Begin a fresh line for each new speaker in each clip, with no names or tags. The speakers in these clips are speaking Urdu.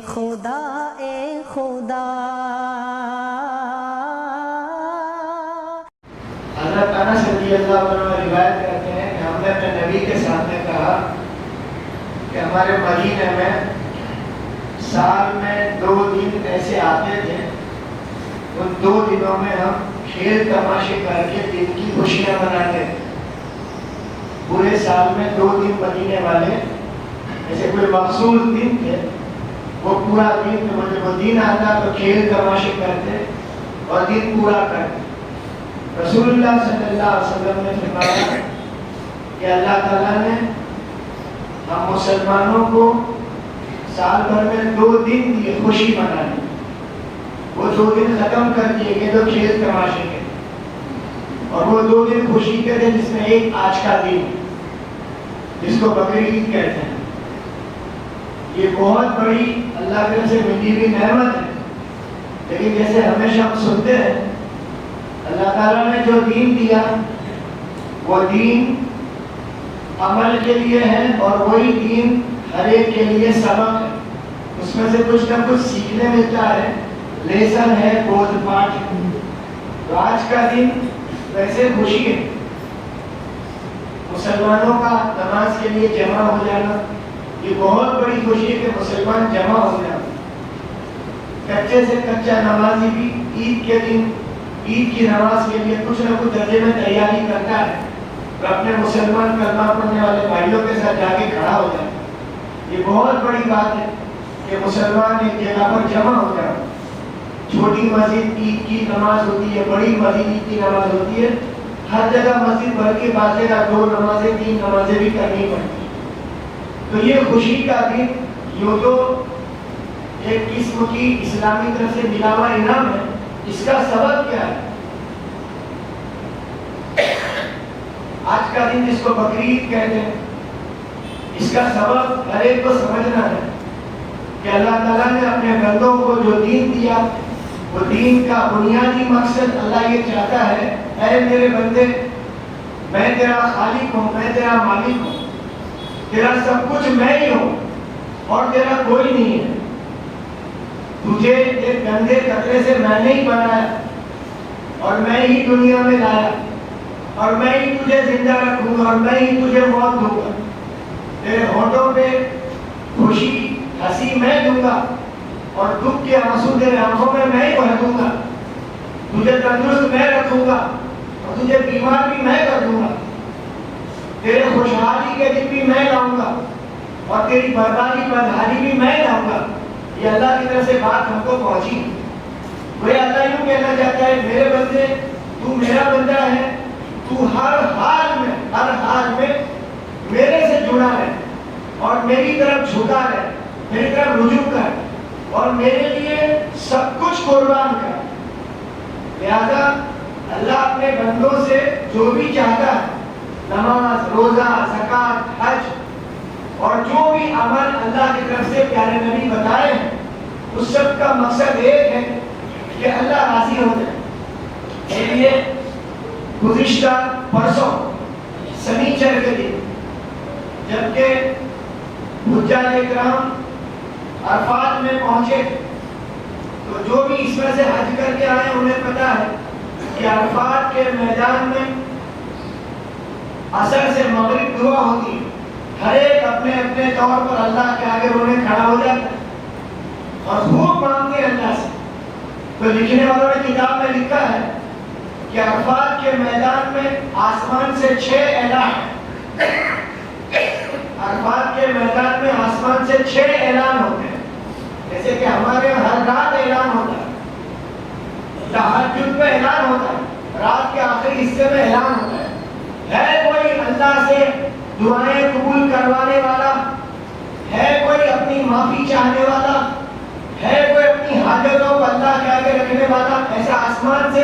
خدا اے خدا۔
حضرت انس رضی اللہ عنہ روایت کرتے ہیں کہ ہم نے اپنے نبی کے سامنے کہا کہ ہمارے مدینے میں سال میں 2 دن ایسے آتے تھے، ان 2 دنوں میں ہم کھیل تماشے کر کے دن کی خوشیاں مناتے تھے۔ پورے سال میں 2 دن مدینے والے ایسے کوئی مخصوص دن تھے، وہ پورا دن جب وہ دن آتا تو کھیل تماشے کرتے اور دن پورا کرتے۔ رسول اللہ صلی اللہ علیہ وسلم نے فرمایا کہ اللہ تعالیٰ نے ہم مسلمانوں کو سال بھر میں 2 دن دیے خوشی منانے، وہ 2 دن ختم کر دیے گئے تو کھیل تماشے کے، اور وہ 2 دن خوشی کے تھے، جس میں ایک آج کا دن جس کو بقرعید کہتے ہیں۔ یہ بہت بڑی اللہ کی طرف سے ملی ہوئی نعمت ہے، لیکن جیسے ہمیشہ ہم سنتے ہیں اللہ تعالیٰ نے جو دین دیا وہ دین عمل کے لیے ہے، اور وہی دین ہر ایک کے لیے سبق ہے، اس میں سے کچھ نہ کچھ سیکھنے ملتا ہے، لیسن ہے، بوجھ پاٹ ہے۔ تو آج کا دن ویسے خوشی ہے، مسلمانوں کا نماز کے لیے جمع ہو جانا، یہ بہت بڑی خوشی ہے کہ مسلمان جمع ہو جانا۔ کچے سے کچا نمازی بھی عید کے دن عید کی نماز کے لیے کچھ نہ کچھ درجے میں تیاری کرتا ہے، اور اپنے مسلمان کلمہ پڑھنے والے بھائیوں کے ساتھ جا کے کھڑا ہو جائے۔ یہ بہت بڑی بات ہے کہ مسلمان ایک جگہ پر جمع ہو جائے۔ چھوٹی مسجد عید کی نماز ہوتی ہے، بڑی مسجد عید کی نماز ہوتی ہے، ہر جگہ مسجد بھر کے بعض جگہ 2 نمازیں 3 نمازیں بھی کرنی پڑتی ہیں۔ تو یہ خوشی کا دن یوں تو ایک قسم کی اسلامی طرف سے ملا ہوا انعام ہے، اس کا سبب کیا ہے؟ آج کا دن جس کو بقرعید کہتے ہیں، اس کا سبب ہر ایک کو سمجھنا ہے کہ اللہ تعالیٰ نے اپنے بندوں کو جو دین دیا، وہ دین کا بنیادی مقصد اللہ یہ چاہتا ہے، اے میرے بندے، میں تیرا خالق ہوں، میں تیرا مالک ہوں، تیرا سب کچھ میں ہی ہوں اور تیرا کوئی نہیں ہے۔ تجھے ایک گندے قطرے سے میں نے ہی بنایا اور میں ہی دنیا میں لایا، اور میں ہی تجھے زندہ رکھوں گا اور میں ہی تجھے موت دوں گا۔ تیرے ہونٹوں پہ خوشی ہنسی میں دوں گا، اور دکھ کے آنسو تیرے آنکھوں میں ہی بہہ دوں گا۔ تجھے تندرست میں رکھوں گا اور تجھے بیمار بھی میں کر دوں گا۔ تیرے خوشحالی کے دن بھی میں لاؤں گا اور تیری بربادی بدحالی بھی میں لاؤں گا۔ یہ اللہ کی طرف سے بات ہم کو پہنچی۔ وہ اللہ یوں کہنا چاہتا ہے، میرے بندے، تو میرا بندہ ہے، تو ہر حال میں میرے سے جڑا ہے اور میری طرف جھکا ہے، میری طرف رجوع کر اور میرے لیے سب کچھ قربان کر۔ لہذا اللہ اپنے بندوں سے جو بھی چاہتا ہے، نماز، روزہ، زکوٰۃ، حج اور جو بھی عمل اللہ کی طرف سے پیارے نبی بتائے ہیں، اس سب کا مقصد ایک ہے کہ اللہ راضی ہو جائے۔ اس لیے گزشتہ پرسوں سنیچر کے دن جبکہ حجاج کرام عرفات میں پہنچے، تو جو بھی اس میں سے حج کر کے آئے انہیں پتا ہے کہ عرفات کے میدان میں عصر سے مغرب دعا ہوتی ہے، ہر ایک اپنے اپنے طور پر اللہ کے آگے رونے کھڑا ہو جاتا ہے اور خوب مانگتے ہیں اللہ سے۔ تو لکھنے والوں نے کتاب میں لکھا ہے کہ عرفات کے میدان میں آسمان سے 6 اعلان، عرفات کے میدان میں آسمان سے 6 اعلان ہوتے ہیں، جیسے کہ ہمارے ہر رات اعلان ہوتا ہے، تہجد میں اعلان ہوتا ہے، رات کے آخری حصے میں اعلان ہوتا ہے کوئی اللہ سے دعائیں قبول کروانے والا، ہے کوئی اپنی معافی چاہنے والا، ہے کوئی اپنی حاجتوں کو اللہ کے آگے رکھنے والا، ایسا آسمان سے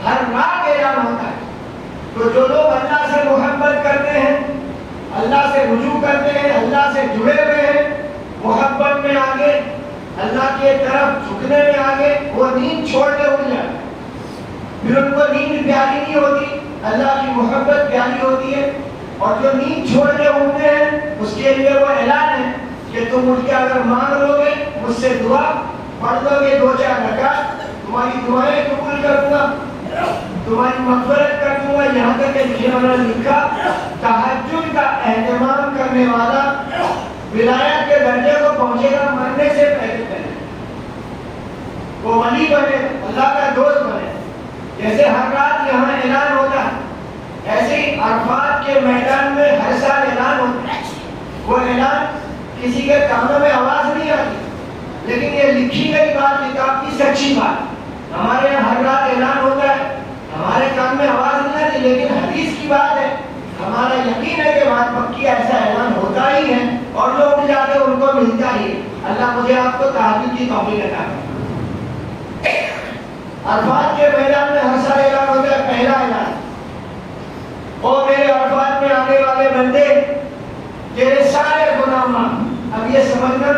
ہر رات اعلان ہوتا ہے۔ تو جو لوگ اللہ سے محبت کرتے ہیں، اللہ سے رجوع کرتے ہیں، اللہ سے جڑے ہوئے ہیں، محبت میں آگے، اللہ کی طرف جھکنے میں آگے، وہ نیند چھوڑ کے اٹھ جاتے ہیں۔ پھر ان کو نیند پیاری نہیں ہوتی، اللہ کی محبت پیاری ہوتی ہے، اور جو نیند چھوڑ کے اٹھتے ہیں اس کے لیے وہ اعلان ہے کہ تم اٹھ کے اگر مانگ لو گے مجھ سے دعا پڑھ لو گے 2-4 رکعت تمہاری دعائیں قبول کر دوں گا تمہاری مغفرت کر دوں گا. یہاں تک کہ لکھنے والا لکھا تہجد کا اہتمام کرنے والا ولایت کے درجے کو پہنچے گا مرنے سے پہلے وہ ولی بنے اللہ کا دوست بنے. جیسے ہر رات یہاں اعلان ہوتا ہے ایسے ہی عرفات کے میدان میں ہر سال اعلان ہوتا ہے. وہ اعلان کسی کے کانوں میں آواز نہیں آتی لیکن یہ لکھی گئی بات کتاب کی سچی بات. ہمارے یہاں ہر رات اعلان ہوتا ہے ہمارے کان میں آواز نہیں آتی لیکن حدیث کی بات ہے. ہمارا یقین ہے کہ بات پکی ایسا اعلان ہوتا ہی ہے اور جو اٹھ جاتے ہیں ان کو ملتا ہی ہے. اللہ مجھے آپ کو تہجد کی توفیق عطا کرے. عرفات کے میدان میں ہر سال اعلان ہوتا ہے. پہلا اعلان او میرے عرفات میں آنے والے بندے تیرے سارے گناہ معاف. اب یہ سمجھنا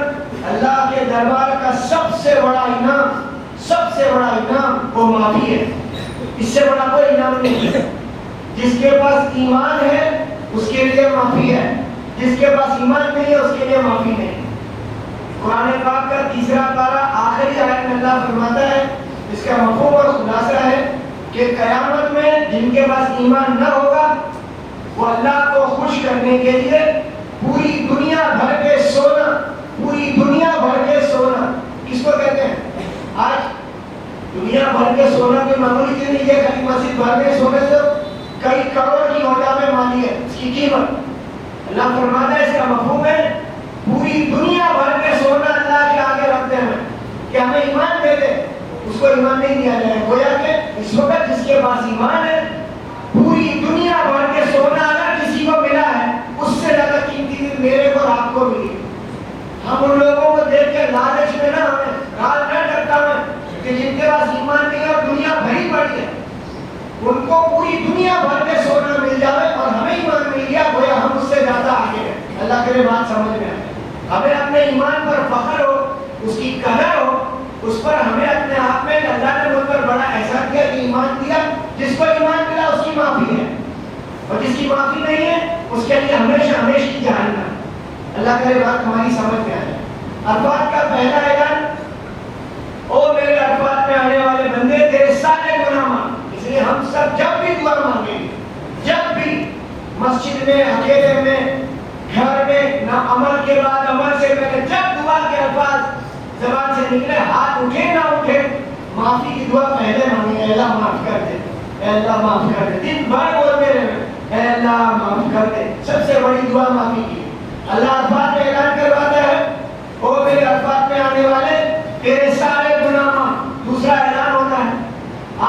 اللہ کے دربار کا سب سے بڑا انعام وہ معافی ہے. اس سے بڑا کوئی انعام نہیں ہے. جس کے پاس ایمان ہے اس کے لیے معافی ہے جس کے پاس ایمان نہیں ہے اس کے لیے معافی نہیں. قرآن پاک کا 3 پارہ آخری آیت میں اللہ فرماتا ہے اس کا مفہوم اور خلاصہ ہے کہ قیامت میں جن کے پاس ایمان نہ ہوگا وہ اللہ کو خوش کرنے کے لیے پوری دنیا بھر کے سونا کس کو کہتے ہیں؟ آج دنیا بھر کے سونا کوئی معمولی چیز نہیں ہے. خالی مسجد بھر کے سونے سے کئی کروڑ کی ہوٹل مانی ہے اس کی قیمت. اللہ فرماتا ہے اس کا مفہوم ہے پوری دنیا بھر کے سونا اللہ کے آگے رکھتے ہیں کہ ہمیں ایمان دے دے اس کو ایمان نہیں دیا جائے. گویا کہ اس وقت جس کے پاس ایمان ہے پوری دنیا بھر کے سونا اگر کسی کو ملا ہے اس سے زیادہ قیمتی میرے کو آپ کو ملی. ہم ان لوگوں کو دیکھ کے لالچ میں نہ ہمیں رات نہ ڈرتا ہمیں کہ جن کے پاس ایمان نہیں ہے اور دنیا بھری پڑی ہے ان کو پوری دنیا بھر کے سونا مل جائے اور ہمیں ایمان مل گیا گویا ہم اس سے زیادہ آگے ہیں. اللہ کرے بات سمجھ میں آئے. ہمیں اپنے ایمان پر فخر ہو اس کی قدر ہو اس پر ہمیں اپنے آپ میں اللہ نے مجھ پر بڑا احسان کیا کہ ایمان دیا. جس کو ایمان ملا اس کی معافی ہے اور جس کی معافی نہیں ہے اس کے لیے ہمیشہ کی جہنم. اللہ کرے بات ہماری سمجھ میں آئے. عرفات کا پہلا اعلان او میرے عرفات میں آنے والے بندے تیرے سارے گناہ معاف. اس لیے ہم سب جب بھی دعا مانگیں گے جب بھی مسجد میں اکیلے میں گھر میں نہ عمل کے بعد عمل سے پہلے جب دعا کے الفاظ زبان سے نکلے ہاتھ اٹھے نہ اٹھے معافی کی دعا پہلے مانگیں. اے اللہ معاف کر دے اے اللہ معاف کر دے. دن بھر بولتے رہے اے اللہ معاف کر دے. سب سے بڑی دعا معافی کی. اللہ عرفات میں اعلان کرواتا ہے او میرے عرفات میں آنے والے تیرے سارے گناہ معاف. دوسرا اعلان ہوتا ہے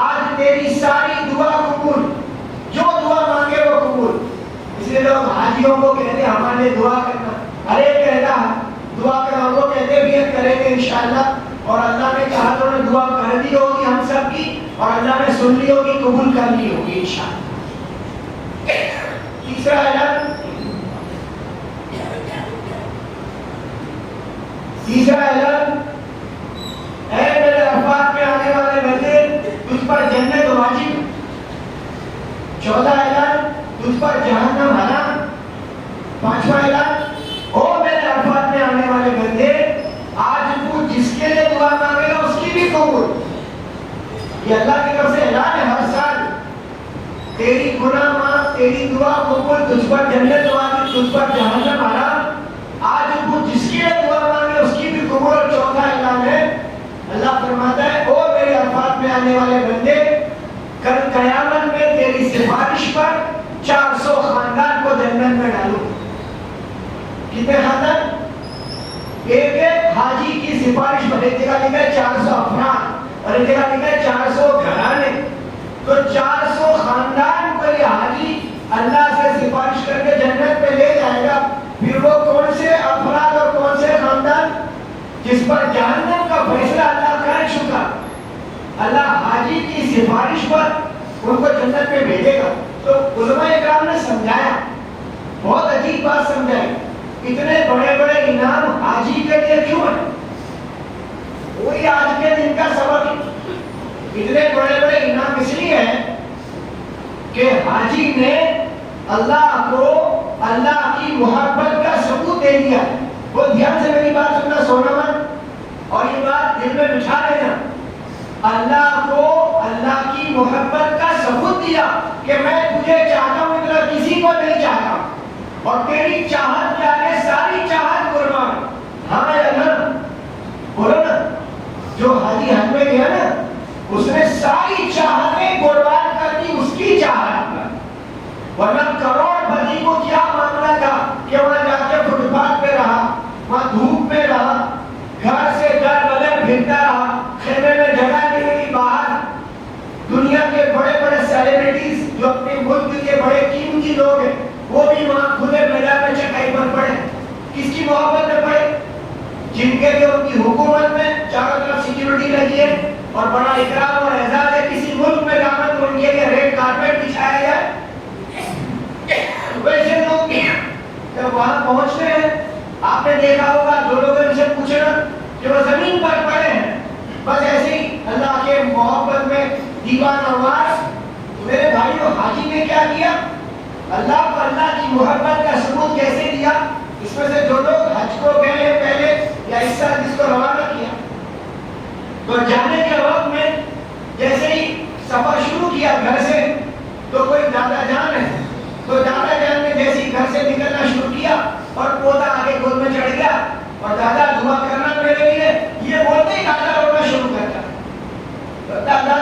آج تیری ساری دعا قبول. جو دعا مانگے وہ قبول. اس لیے لوگ حاجیوں کو کہتے ہیں ہمارے دعا کرنا. ارے کہتا دعا کرنا وہ کہتے بھی کریں گے انشاءاللہ اور اللہ نے کہا تو نے دعا کر دی ہوگی ہم سب کی اور اللہ نے سن لی ہوگی قبول کر لی ہوگی انشاءاللہ. تیسرا اعلان اے میرے عرفات میں آنے والے بندے تجھ پر جنت واجب. چوتھا اعلان تجھ پر جہنم حرام. پانچواں اعلان او میرے عرفات میں آنے والے بندے آج تو جس کے لیے دعا مانگے گا اس کی بھی قبول. یہ اللہ کی طرف سے اعلان ہے ہر سال تیری گناہ معاف تیری دعا قبول تجھ پر جنت واجب تجھ پر جہنم حرام. آج تو جس کے لیے دعا مانگے اس کی بھی قبول. اور چوتھا اعلان ہے اللہ فرماتا ہے او میرے عرفات میں آنے والے بندے کل قیامت میں تیری سفارش پر 400 خاندان کو جنت میں ڈالوں. کتنے خاندان؟ ایک حاجی کی سفارش پر ایک جگہ لکھا ہے 400 افراد اور ایک جگہ لکھا ہے 400 گھرانے. تو 400 خاندان کو یہ حاجی اللہ سے سفارش کر کے جنت میں لے جائے گا. پھر وہ کون سے افراد اور کون سے خاندان جس پر جہنم کا فیصلہ اللہ کر چکا اللہ حاجی کی سفارش پر ان کو جنت میں بھیجے گا. تو علماء اکرام نے سمجھایا بہت عجیب بات سمجھائی. اتنے بڑے بڑے انعام حاجی کے لیے کیوں ہیں؟ وہی آج کے دن کا سبق. اتنے بڑے بڑے انعام اس لیے ہیں کہ حاجی نے اللہ کو اللہ کی محبت کا ثبوت دے دیا. وہ دھیان سے میری بات سننا، سونا مت، اور یہ بات دل میں بٹھا لینا۔ اللہ کو اللہ کی محبت کا ثبوت دیا کہ میں تجھے چاہتا ہوں، اتنا کسی کو نہیں چاہتا، اور تیری چاہت کے آگے ساری چاہت قربان۔ ہاں یا نہ؟ بولو نا۔ جو حاجی حج میں گیا نا، اس نے ساری چاہتیں قربان کر دی اس کی چاہت پر، ورنہ کروڑ پتی کو کیا معاملہ تھا کہ وہاں جا کے فٹ پاتھ پہ رہا، وہاں دھوپ میں رہا، گھر سے در بدر پھرتا رہا، خیمے میں جگہ نہیں ملی باہر۔ دنیا کے بڑے بڑے سیلیبریٹیز جو اپنے ملک کے بڑے قیمتی لوگ ہیں، وہ بھی وہاں کھلے میدان میں چٹائی پر پڑے۔ کس کی محبت میں پڑے؟ جن کے لیے ان کی حکومت میں چاروں طرف سیکیورٹی لگی ہے اور بڑا اکرام اور اعزاز ہے، کسی ملک میں جانا تو ان کے لیے ریڈ کارپیٹ بچھایا جائے۔ ویسے لوگ جب وہاں پہنچتے ہیں، آپ نے دیکھا ہوگا جو لوگ ان سے پوچھنا کہ وہ زمین پر پڑے ہیں، بس ایسے ہی اللہ کے محبت میں دیوانہ وار۔ میرے بھائیو، حاجی نے کیا کیا؟ اللہ کو اللہ کی محبت کا ثبوت کیسے دیا؟ اس میں سے جو لوگ حج کو گئے ہیں پہلے یا اس سال جس کو روانہ کیا، تو جانے کے وقت میں جیسے ہی سفر شروع کیا گھر سے، تو کوئی دادا جان ہے، تو دادا جان نے جیسے ہی گھر سے نکلنا شروع کیا اور پوتا آگے گود میں چڑھ گیا اور دادا دعا کرنا میرے لیے، یہ بولتے ہی دادا رونا شروع کرتا، دادا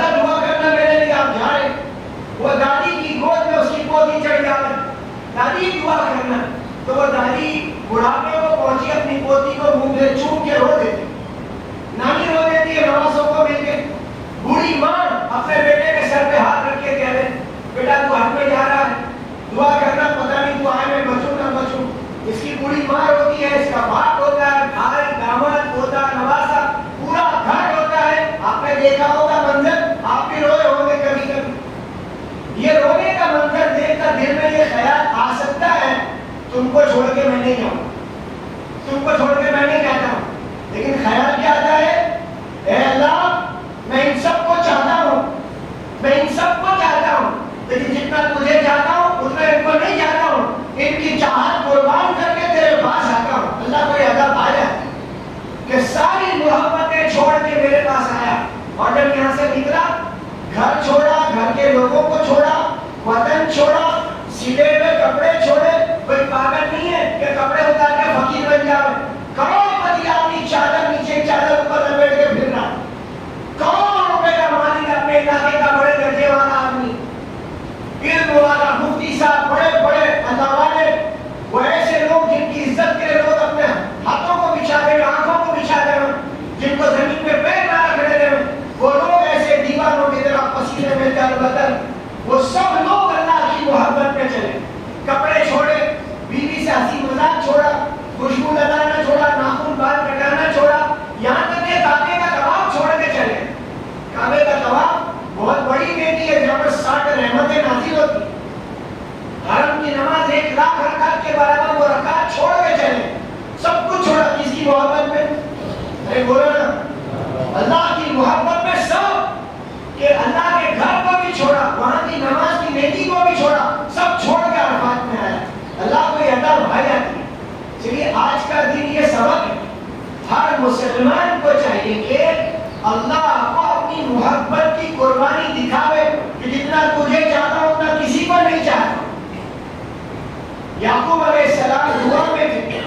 دعا کرنا میرے لیے، آپ جا رہے، وہ دادی کی گود میں اس کی پوتی چڑھ جانا، دادی دعا کرنا، تو وہ دادی بڑھاپے کو پہنچی، اپنی پوتی کو منہ سے چوم کے رو دیتی، نانی رو دیتی ہے نوازوں کو مل کے، بوڑھی ماں اپنے بیٹے کے سر پہ ہاتھ رکھ کے کہہ رہے، بیٹا تو حج میں جا رہا ہے، دعا کرنا، پتہ نہیں تو آئے میں بچوں نہ بچوں۔ اس کی بوڑھی ماں روتی ہے، اس کا باپ ہوتا ہے، بھائی داماد ہوتا ہے، نواسا، پورا گھر ہوتا ہے۔ آپ نے دیکھا ہوگا منظر، آپ بھی روئے ہوں گے کبھی کبھی۔ یہ رونے کا منظر دیکھ کر دل میں یہ خیال آ سکتا ہے تم کو چھوڑ کے میں نہیں جاؤں، تم کو چھوڑ کے میں نہیں جاتا ہوں، لیکن خیال کیا آتا ہے؟ اے اللہ، میں ان سب کو چاہتا ہوں، میں ان سب کو چاہتا ہوں، لیکن جتنا تجھے چاہتا ہوں اتنا ان کو نہیں چاہتا ہوں، ان کی چاہت قربان کر کے تیرے پاس آتا ہوں۔ اللہ کو یہ عذاب آیا کہ ساری محبتیں چھوڑ کے میرے پاس آیا، اور جب یہاں سے نکلا، گھر چھوڑا، گھر کے لوگوں کو چھوڑا، وطن چھوڑا، سیدھے پہ کپڑے چھوڑے۔ کوئی پاگل نہیں ہے کہ کپڑے اتار کے فقیر بن جاؤ۔ کروڑ پتی آدمی چادر نیچے چادر اوپر لپیٹ کے پھر رہا، کروڑ روپے کا مالک، اپنے علاقے کا بڑے درجے والا آدمی، علم والا، مفتی صاحب، بڑے بڑے اللہ والے، وہ ایسے لوگ جن کی عزت کے لوگ اپنے ہاتھوں کو بچھا دے، آنکھوں کو بچھا دے، جن کو زمین پہ پیر نہ رکھنے دے، وہ لوگ ایسے دیوانوں کی طرح پسینے میں در بدر، وہ سب لوگ اللہ کی محبت میں چلے، کپڑے چھوڑے، بیوی سے ہنسی مذاق چھوڑا، خوشبو لگانا چھوڑا، ناخن بال کٹانا چھوڑا، یہاں تک کہ کعبے کا طواف چھوڑ کے چلے۔ کعبے کا طواف بہت بڑی بیٹی ہے جہاں پر 60 رحمتیں نازل ہوتی، حرم کی نماز 1 لاکھ رکعت کے برابر، وہ رکعت چھوڑ کے چلے، سب کچھ چھوڑا کس کی محبت میں؟ ارے بولو نا، اللہ کی محبت میں سب، کہ اللہ کے گھر کو بھی چھوڑا، وہاں کی نماز کی نیکی کو بھی چھوڑا، سب چھوڑ کے عرفات میں آیا۔ اللہ کو یہ عطا بھائی آتی ہے۔ چلیے آج کا دن یہ سبق ہے، ہر مسلمان کو چاہیے کہ اللہ کو اپنی محبت کی قربانی دکھاوے کہ جتنا تجھے چاہتا ہوں اتنا کسی کو نہیں چاہتا۔ یعقوب علیہ السلام دعا میں تھے،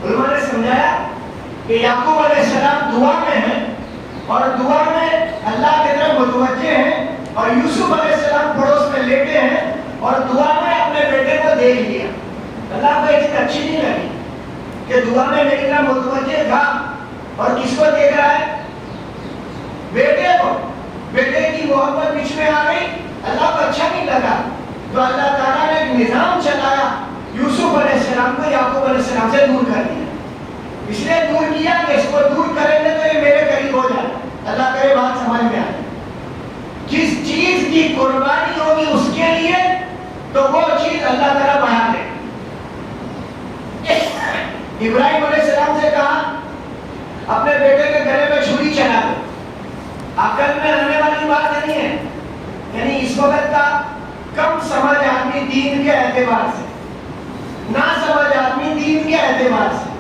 علماء نے سمجھایا کہ یعقوب علیہ السلام دعا میں ہیں، اور دعا میں اللہ کی طرف متوجہ ہیں، اور یوسف علیہ السلام پڑوس میں لیٹے ہیں، اور دعا میں اپنے بیٹے کو دیکھ لیا۔ اللہ کو یہ چیز اچھی نہیں لگی کہ دعا میں میری طرف متوجہ تھا اور کس کو دیکھ رہا ہے؟ بیٹے کو، بیٹے کی محبت بیچ میں آ گئی، اللہ کو اچھا نہیں لگا، تو اللہ تعالیٰ نے ایک نظام چلایا، یوسف علیہ السلام کو یعقوب علیہ السلام سے دور کر دیا۔ اس لیے دور کیا کہ اس کو دور کریں گے تو یہ میرے قریب ہو جائے۔ اللہ کرے بات سمجھ میں آئے، جس چیز کی قربانی ہوگی اس کے لیے تو وہ چیز اللہ تعالیٰ بڑھا دے۔ ابراہیم علیہ السلام سے کہا اپنے بیٹے کے گلے میں چھری چلا دو، عقل میں آنے والی بات نہیں ہے، یعنی اس وقت کا کم سمجھ آدمی دین کے اعتبار سے، نہ سمجھ آدمی دین کے اعتبار سے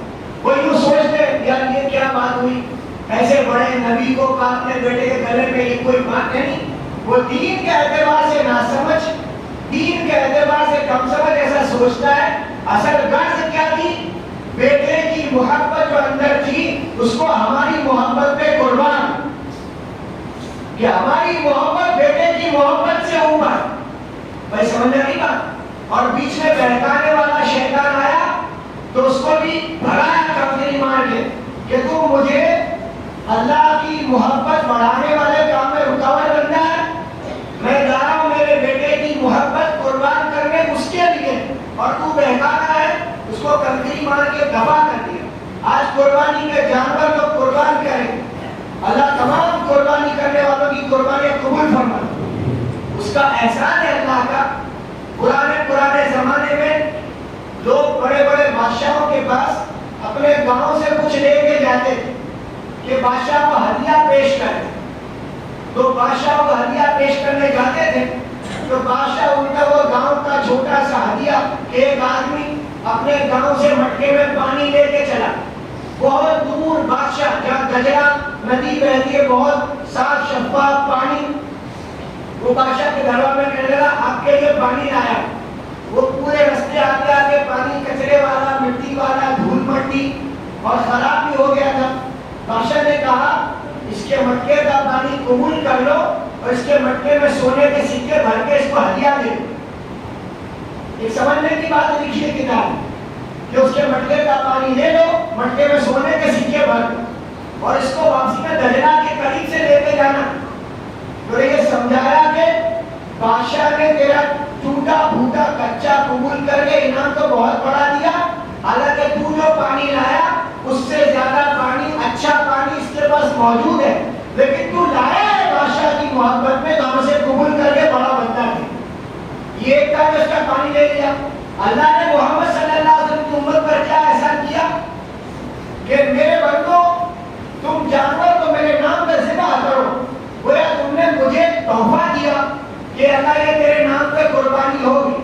وہ یوں سوچتے یار یہ کیا بات ہوئی، ایسے بڑے نبی کو کاٹنے بیٹے کے گلے میں، یہ کوئی بات نہیں. وہ دین کے اعتبار سے ناسمجھ، دین کے اعتبار سے کم سمجھ ایسا سوچتا ہے. اصل غرض کیا تھی؟ بیٹے کی محبت جو اندر تھی اس کو ہماری محبت پہ قربان، کہ ہماری محبت بیٹے کی محبت سے اوپر. بھائی سمجھ نہیں بات؟ اور بیچ میں بہکانے والا شیطان آیا تو اس کو بھی بھگایا کمزوری مار کے کہ تم مجھے اللہ کی محبت بڑھانے والے کام میں رکاوٹ بنتا ہے. میں جا رہا ہوں میرے بیٹے کی محبت قربان کرنے اس کے لیے، اور تو بہکانا ہے. اس کو کنکری مار کے دبا کر دیا. آج قربانی کے جانور لوگ قربان کریں، اللہ تمام قربانی کرنے والوں کی قربانی قبول فرمائے. اس کا احسان ہے اللہ کا. پرانے زمانے میں لوگ بڑے بڑے بادشاہوں کے پاس اپنے گاؤں سے کچھ لے کے جاتے تھے کہ بادشاہ کو ہدیہ پیش کریں. تو بادشاہ کو ہدیہ پیش کرنے جاتے تھے تو بادشاہ ان کا وہ گاؤں کا چھوٹا سا ہدیہ کہ ایک آدمی اپنے گاؤں سے مٹکے میں پانی لے کے چلا. بہت دور بادشاہ جہاں گجرا ندی بہتی ہے، بہت صاف شفاف پانی. وہ بادشاہ کے دربار میں کہنے لگا آپ کے لیے پانی لایا. وہ پورے رستے آتے آتے پانی کچرے والا، مٹی والا، دھول مٹی اور خراب بھی ہو گیا تھا. بادشاہ نے کہا اس کے مٹکے کا پانی قبول کر لو اور اس کے مٹکے میں سونے کے سکے بھر کے اس کو ہدیہ دے دو. ایک سمجھنے کی بات لکھی ہے کتاب کہ اس کے مٹکے کا پانی لے لو، مٹکے میں سونے کے سکے بھر دو اور اس کو واپسی میں دجلہ کے قریب سے لے کے جانا. تو یہ سمجھایا کہ بادشاہ نے تیرا ٹوٹا پھوٹا کچا قبول کر کے انعام تو بہت بڑا دیا، حالانکہ تو جو پانی لایا اس سے زیادہ پانی، اچھا پانی اس کے پاس موجود ہے، لیکن تو لایا ہے بادشاہ کی محبت میں تو ہم سے قبول کر کے بڑا بنتا ہے. یہ ایک تھا کہ اس کا پانی لے لیا. اللہ نے محمد صلی اللہ علیہ وسلم کی امت پر کیا احسان کیا کہ میرے بندو تم جانور کو میرے نام پہ ذبح کرو. گویا تم نے مجھے تحفہ دیا کہ اللہ یہ تیرے نام پہ قربانی ہوگی.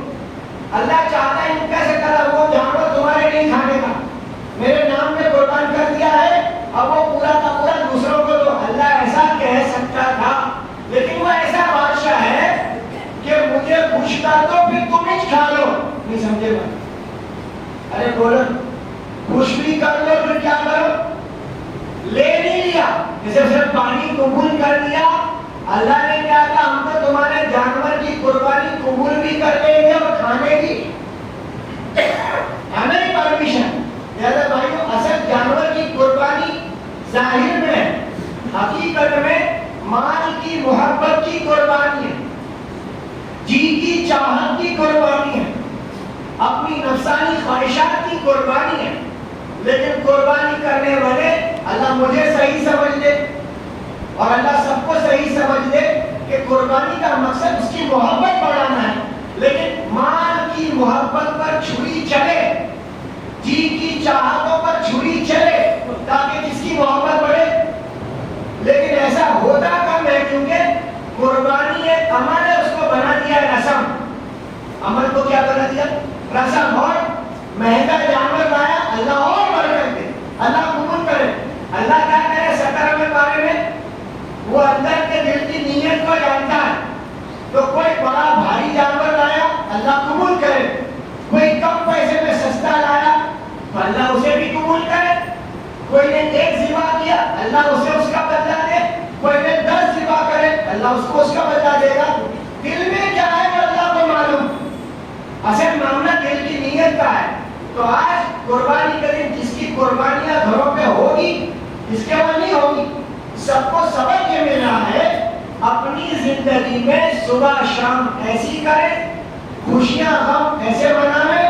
اللہ چاہتا ہے کیسے کرا وہ جانور تمہارے نہیں کھانے کا، میرے نام پہ قربان کر دیا ہے. اب وہ پورا کا پورا دوسروں کو تو اللہ ایسا کہہ سکتا تھا، لیکن وہ ایسا بادشاہ ہے کہ مجھے خوش کر دو پھر تم ہی کھا لو. نہیں سمجھے بات؟ ارے بولو خوش بھی کر لو پھر کیا کرو؟ لے نہیں لیا، جسے صرف پانی قبول کر دیا. اللہ نے کیا کہا ہم تو تمہارے جانور کی قربانی قبول بھی کر لیں گے اور کھانے کی ہمیں پرمیشن. لہذا بھائیو اصل جانور کی قربانی ظاہر میں، حقیقت میں مال کی محبت کی قربانی ہے، جی کی چاہت کی قربانی ہے، اپنی نفسانی خواہشات کی قربانی ہے. لیکن قربانی کرنے والے اللہ مجھے صحیح سمجھ دے اور اللہ سب کو صحیح سمجھ دے کہ قربانی کا مقصد اس کی محبت بڑھانا ہے. لیکن مال کی محبت پر چھری چلے، جی کی چاہتوں پر چھری چلے تاکہ کس کی محبت بڑھے. لیکن ایسا ہوتا کم ہے کیونکہ قربانی ایک عمل ہے، اس کو بنا دیا رسم. عمل کو کیا بنا دیا؟ رسم. اور مہنگا جانور لایا اللہ اور برکت دے، اللہ قبول کرے. اللہ کیا کرے 17ویں پارے میں وہ اندر کے دل کی نیت کو جانتا ہے. تو کوئی بڑا بھاری جانور لایا اللہ قبول کرے، کوئی کم پیسے میں سستا لایا تو اللہ اسے بھی قبول کرے. کوئی نے 1 ذبح کیا اللہ اسے اس کا بدلہ دے، کوئی نے 10 ذبح کرے اللہ اس کو اس کا بدلہ دے گا. دل میں کیا ہے وہ اللہ کو معلوم. اصل معاملہ دل کی نیت کا ہے. تو آج قربانی کے دن جس کی قربانیاں گھروں پہ ہوگی، جس کے وہاں نہیں ہوگی، سب کو سبق یہ مل رہا ہے اپنی زندگی میں صبح شام ایسی کرے، خوشیاں غم ایسے منائے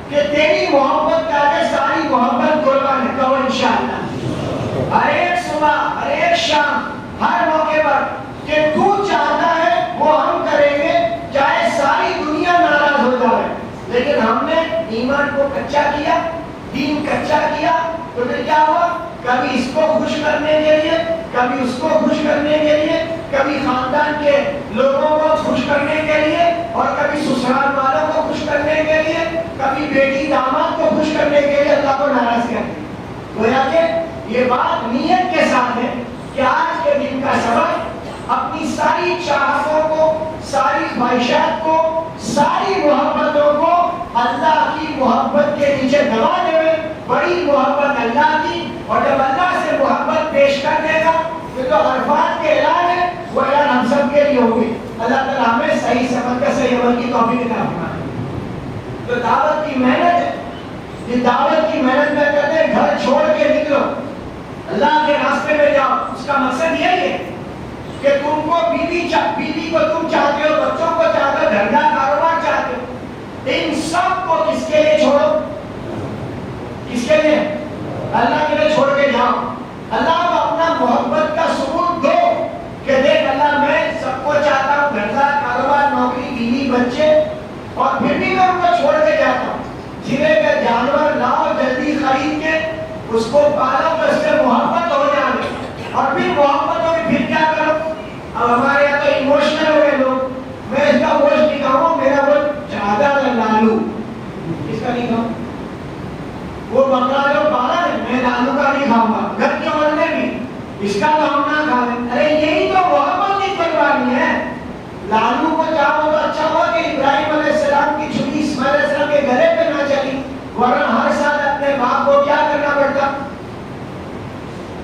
کہ تیری محبت کے آگے ساری محبت قربان ہے. کہو انشاءاللہ ہر ایک صبح ہر ایک شام ہر موقع پر کہ تو چاہتا ہے وہ ہم کریں گے چاہے ساری دنیا ناراض ہو جائے. لیکن ہم نے ایمان کو کچا کیا، دین کچا کیا تو پھر کیا ہوا؟ کبھی اس کو خوش کرنے کے لیے، کبھی اس کو خوش کرنے کے لیے، کبھی خاندان کے لوگوں کو خوش کرنے کے لیے اور کبھی سسرال والوں کو خوش کرنے کے لیے، کبھی بیٹی داماد کو خوش کرنے کے لیے اللہ کو ناراض کرتے. گویا کہ یہ بات نیت کے ساتھ ہے کہ آج کے دن کا سبق اپنی ساری چاہتوں کو، ساری خواہشات کو، ساری محبتوں کو اللہ کی محبت کے نیچے دبا دے. بڑی محبت اللہ کی، اور جب اللہ سے محبت پیش کر دے گا تو جو عرفات کے اعلان ہے وہ اعلان ہم سب کے لیے ہوگی. اللہ تعالیٰ ہمیں صحیح سمجھ کر صحیح عمل کی توفیق عطا فرمائے. تو دعوت کی محنت ہے، یہ دعوت کی محنت میں کہتے ہیں گھر چھوڑ کے نکلو، اللہ کے راستے میں جاؤ. اس کا مقصد یہی ہے کہ تم کو بیوی کو تم چاہتے ہو، بچوں کو چاہتے ہو، دھندا کاروبار چاہتے ہو، ان سب کو کس کے لیے چھوڑو؟ کس کے لیے؟ اللہ کے لیے چھوڑ کے جاؤ. اللہ کو اپنا محبت کا ثبوت دو کہ دیکھ اللہ میں سب کو چاہتا ہوں، دھندا کاروبار، نوکری، بیوی، بچے، اور پھر بھی میں ان کو چھوڑ کے جاتا ہوں. جنہیں کا جانور لاؤ جلدی خرید کے اس کو پالو تو اس سے محبت ہو جائے، اور پھر محبت ہوگی پھر کیا کرو؟ اب ہمارے یہاں تو ایموشنل ہو گئے لوگ، میں اس کا گوشت نہیں کھاؤں، میرا گوشت زیادہ لالو، اس کا نہیں کھاؤں. وہ بکرا جو پالا ہے میں لالو کا نہیں کھاؤں گا، گھر کے بندے بھی اس کا تو ہم نہ کھائیں. ارے یہی تو محبت کی قربانی ہے. لالو کو چاہو تو اچھا ہوا کہ ابراہیم علیہ السلام کی چھری اسماعیل علیہ السلام کے گلے پہ نہ چلی، ورنہ ہر سال اپنے باپ کو کیا کرنا پڑتا؟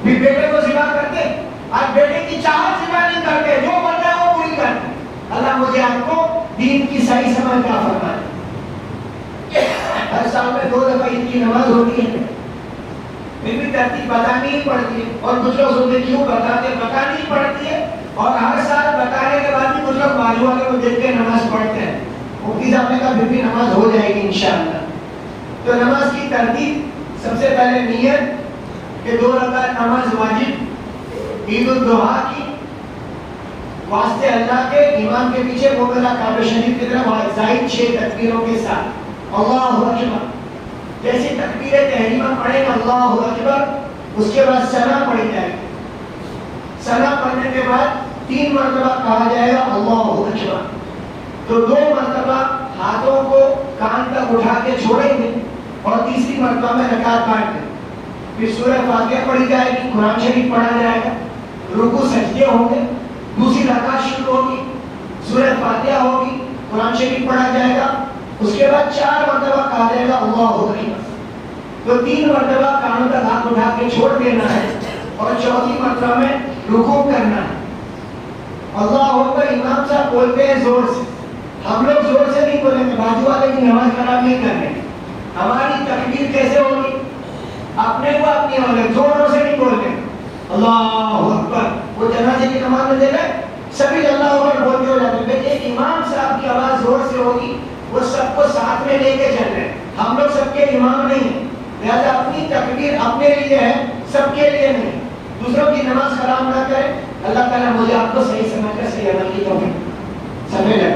پھر بیٹے کو ذبح کرتے. آج بیٹے کی چاہت ذبح نہیں کرتے، جو بنتا ہے وہ پوری کرتے. اللہ مجھے آپ کو دین کی صحیح سمجھ عطا فرمائے. ہر سال میں 2 دفعہ عید کی نماز ہوتی ہے، پھر بھی ترتیب بتانی ہی پڑتی ہے. اور کچھ لوگ سنتے کیوں بتاتے؟ بتانی ہی پڑتی ہے. اور ہر سال بتانے کے بعد بھی کچھ لوگ بازو والے کو دیکھ کے نماز پڑھتے ہیں. مفتی صاحب نے کہا پھر بھی نماز ہو جائے گی انشاءاللہ. تو نماز کی ترتیب سب سے پہلے نیت کہ 2 رکعت نماز واجب عید الضحیٰ کی واسطے اللہ کے امام کے پیچھے وہ میرا کعبہ شریف کی طرف زائد 6 تکبیروں کے ساتھ اللہ اکبر. جیسی تکبیر تحریمہ پڑھیں گے اللہ اکبر، اس کے بعد ثنا پڑھی جائے گی. ثنا پڑھنے کے بعد 3 مرتبہ کہا جائے گا اللہ اکبر. تو 2 مرتبہ ہاتھوں کو کان تک اٹھا کے چھوڑیں گے اور تیسری مرتبہ میں رکعت بانٹ دیں. پھر سورہ فاتحہ پڑھی جائے گی، قرآن شریف پڑھا جائے گا، رکوع سجدے ہوں گے، دوسری رکعت شروع ہوگی، سورہ فاتحہ ہوگی، قرآن شریف پڑھا جائے گا. اس کے بعد 4 مرتبہ کہا جائے گا اللہ اکبر. تو 3 مرتبہ کانوں تک ہاتھ اٹھا کے چھوڑ دینا ہے اور 4تھی مرتبہ میں رکوع کرنا ہے. اللہ اکبر امام صاحب بولتے ہیں زور سے، ہم لوگ زور سے نہیں بولیں گے، بازو والے کی نماز خراب نہیں کرنے. ہماری تکبیر کیسے ہوگی؟ اپنے کو اپنی والے زوروں سے نہیں بولتے. اللہ اکبر وہ جنازے کی نماز میں دیکھیں سبھی اللہ اکبر بولتے ہو جاتے ہیں. ایک امام صاحب کی آواز زور سے ہوگی، وہ سب کو ساتھ میں لے کے چل رہے ہیں. ہم لوگ سب کے امام نہیں ہیں، لہذا اپنی تکبیر اپنے لیے ہے، سب کے لیے نہیں. دوسروں کی نماز خراب نہ کریں. اللہ تعالیٰ مجھے آپ کو صحیح سمجھ کر صحیح عمل کی توفیق. سمجھ لیں.